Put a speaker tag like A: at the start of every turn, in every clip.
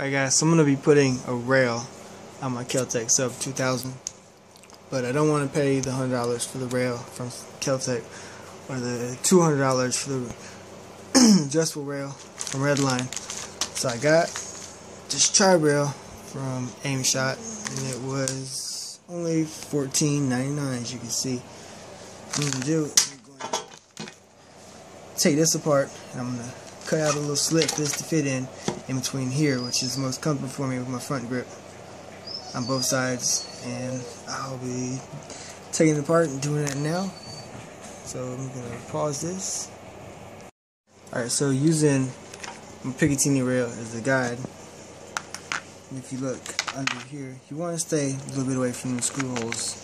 A: Alright guys, so I'm going to be putting a rail on my Keltec sub 2000, but I don't want to pay the $100 for the rail from Keltec or the $200 for the adjustable rail from Redline. So I got this tri-rail from Aim Shot, and it was only $14.99, as you can see. What I'm going to do is I'm going to take this apart, and I'm going to cut out a little slit for this to fit in between here, which is the most comfortable for me with my front grip on both sides, and I'll be taking it apart and doing that now. So I'm going to pause this. Alright, so using my picatinny rail as a guide, if you look under here, you want to stay a little bit away from the screw holes.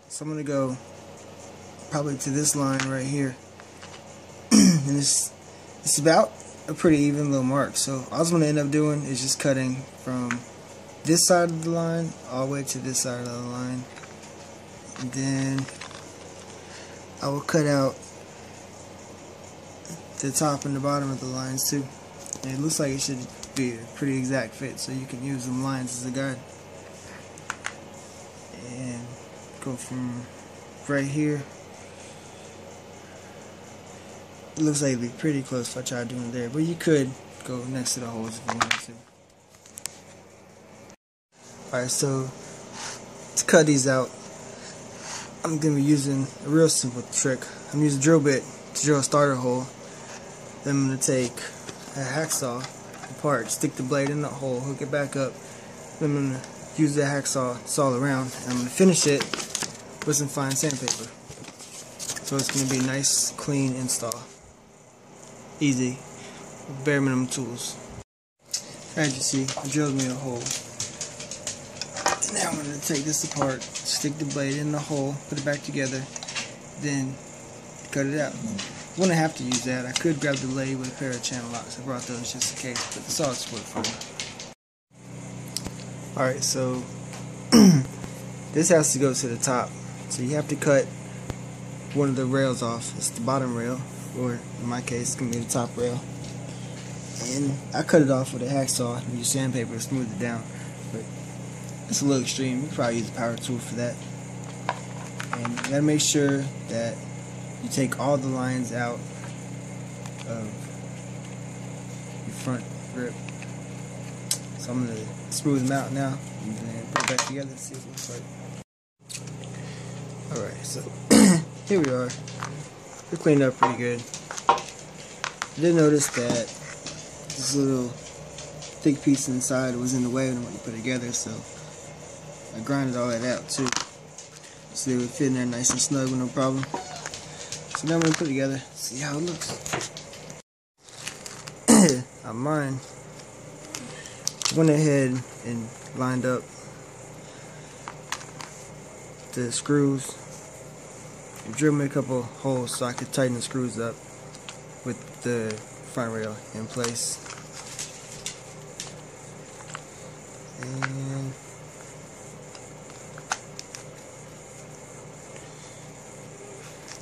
A: So I'm going to go probably to this line right here, and it's about a pretty even little mark. So all I'm going to end up doing is just cutting from this side of the line all the way to this side of the line, and then I will cut out the top and the bottom of the lines too. And it looks like it should be a pretty exact fit, so you can use them lines as a guide and go from right here. It looks like it'd be pretty close if I tried doing it there, but you could go next to the holes if you wanted to. Alright, so to cut these out, I'm going to be using a real simple trick. I'm using a drill bit to drill a starter hole. Then I'm going to take a hacksaw apart, stick the blade in the hole, hook it back up. Then I'm going to use the hacksaw, saw around, and I'm going to finish it with some fine sandpaper. So it's going to be a nice, clean install. Easy, with bare minimum tools. As you see, I drilled me a hole. And now I'm going to take this apart, stick the blade in the hole, put it back together, then cut it out. I wouldn't have to use that. I could grab the lathe with a pair of channel locks. I brought those just in case, but the saws work for me. Alright, so this has to go to the top. So you have to cut one of the rails off. It's the bottom rail, or in my case, it's going to be the top rail. And I cut it off with a hacksaw and use sandpaper to smooth it down. But it's a little extreme. You could probably use a power tool for that. And you gotta make sure that you take all the lines out of your front grip. So I'm gonna smooth them out now and then put it back together and see what it looks like. Alright, so here we are. We're cleaned up pretty good. I did notice that this little thick piece inside was in the way when you put it together, so I grinded all that out too, so they would fit in there nice and snug with no problem. So now I'm going to put it together, see how it looks. On mine, went ahead and lined up the screws and drilled me a couple holes so I could tighten the screws up with the front rail in place. And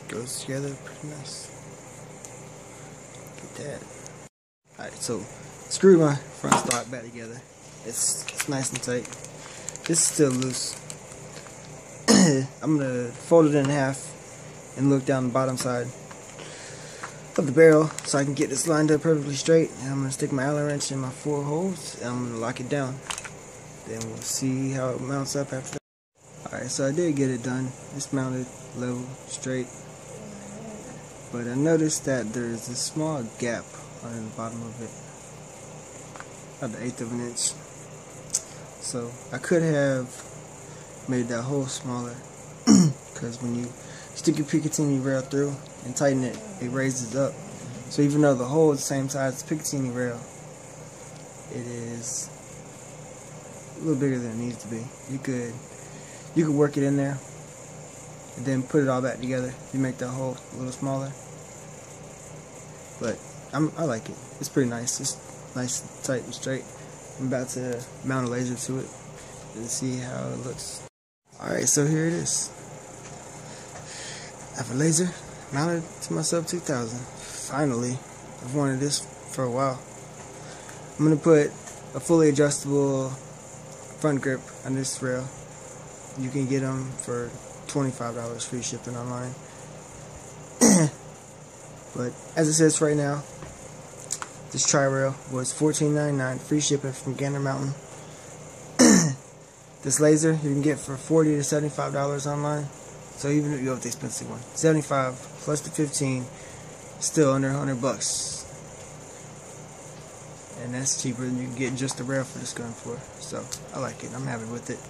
A: goes together pretty nice. Get that. Alright, so screw my front stock back together. It's nice and tight. This is still loose. I'm gonna fold it in half and look down the bottom side of the barrel so I can get this lined up perfectly straight. And I'm gonna stick my Allen wrench in my 4 holes and I'm gonna lock it down. Then we'll see how it mounts up after that. Alright, so I did get it done. It's mounted level, straight. But I noticed that there's a small gap under the bottom of it, about the 1/8 of an inch. So I could have made that hole smaller, because when you stick your picatinny rail through and tighten it, it raises up. So even though the hole is the same size as the picatinny rail, it is a little bigger than it needs to be. You could work it in there and then put it all back together. You make that hole a little smaller, but I like it. It's pretty nice. It's nice, tight, and straight. I'm about to mount a laser to it and see how it looks. Alright, so here it is. I have a laser mounted to my sub 2000. Finally, I've wanted this for a while. I'm going to put a fully adjustable front grip on this rail. You can get them for $25 free shipping online. But as it says right now, this tri-rail was $14.99 free shipping from Gander Mountain. This laser you can get for $40 to $75 online. So even if you have the expensive one, 75 plus the 15, still under $100. And that's cheaper than you can get just a rail for this gun for. So I like it. I'm happy with it.